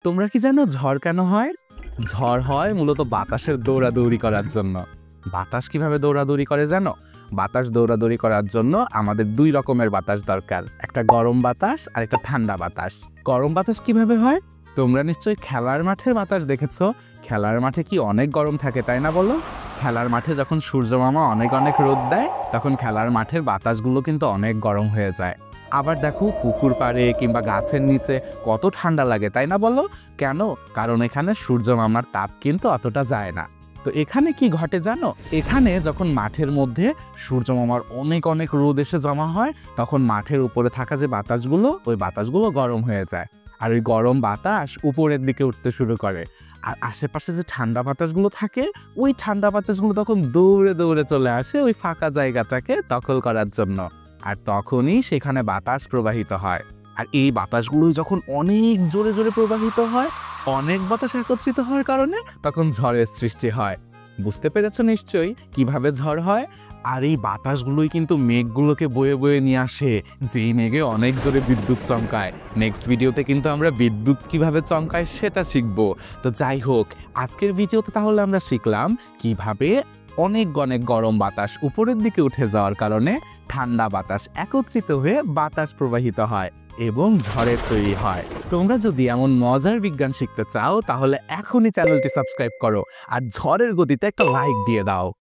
তোমরা কি জানো ঝড় কেন হয়? ঝড় হয় মূলত বাতাসের দৌড়াদৌড়ি করার জন্য। বাতাস কিভাবে দৌড়াদৌড়ি করে জানো? বাতাস দৌড়াদৌড়ি করার জন্য আমাদের ২ রকমের বাতাস দরকার। একটা গরম বাতাস আর একটা ঠান্ডা বাতাস। গরম বাতাস কিভাবে হয়? তোমরা নিশ্চয়ই খেলার মাঠের বাতাস দেখেছো। খেলার মাঠে কি অনেক গরম থাকে, তাই না বলো? খেলার মাঠে যখন সূর্যমামা অনেক অনেক রোদ দেয়, তখন খেলার মাঠের বাতাসগুলো কিন্তু অনেক গরম হয়ে যায়। আবার দেখো পুকুর পাড়ে কিংবা গাছের নিচে কত ঠান্ডা লাগে, তাই না বলো? কেন? কারণ এখানে সূর্যমামার তাপ কিন্তু অতটা যায় না। তো এখানে কি ঘটে জানো? এখানে যখন মাঠের মধ্যে সূর্যমামার অনেক অনেক রোদ এসে জমা হয়, তখন মাঠের উপরে থাকা যে বাতাসগুলো, ওই বাতাসগুলো গরম হয়ে যায়। আর ওই গরম বাতাস উপরের দিকে উঠতে শুরু করে। আর আশেপাশে যে ঠান্ডা বাতাসগুলো থাকে, ওই ঠান্ডা বাতাসগুলো তখন দৌড়ে দৌড়ে চলে আসে ওই ফাঁকা জায়গাটাকে দখল করার জন্য। আর তখনই সেখানে বাতাস প্রবাহিত হয়। আর এই বাতাসগুলোই যখন অনেক জোরে জোরে প্রবাহিত হয়, অনেক বাতাস একত্রিত হওয়ার কারণে তখন ঝড়ের সৃষ্টি হয়। বুঝতে পেরেছো নিশ্চয়ই কিভাবে ঝড় হয়? আর এই বাতাসগুলোই কিন্তু মেঘগুলোকে বয়ে বয়ে নিয়ে আসে, যেই মেঘে অনেক জোরে বিদ্যুৎ চমকায়। নেক্সট ভিডিওতে কিন্তু আমরা বিদ্যুৎ কিভাবে চমকায় সেটা শিখবো। তো যাই হোক, আজকের ভিডিওতে তাহলে আমরা শিখলাম কিভাবে অনেক অনেক গরম বাতাস উপরের দিকে উঠে যাওয়ার কারণে ঠান্ডা বাতাস একত্রিত হয়ে বাতাস প্রবাহিত হয় এবং ঝড়ের তৈরি হয়। তোমরা যদি এমন মজার বিজ্ঞান শিখতে চাও, তাহলে এখনই চ্যানেলটি সাবস্ক্রাইব করো আর ঝড়ের গতিতে একটা লাইক দিয়ে দাও।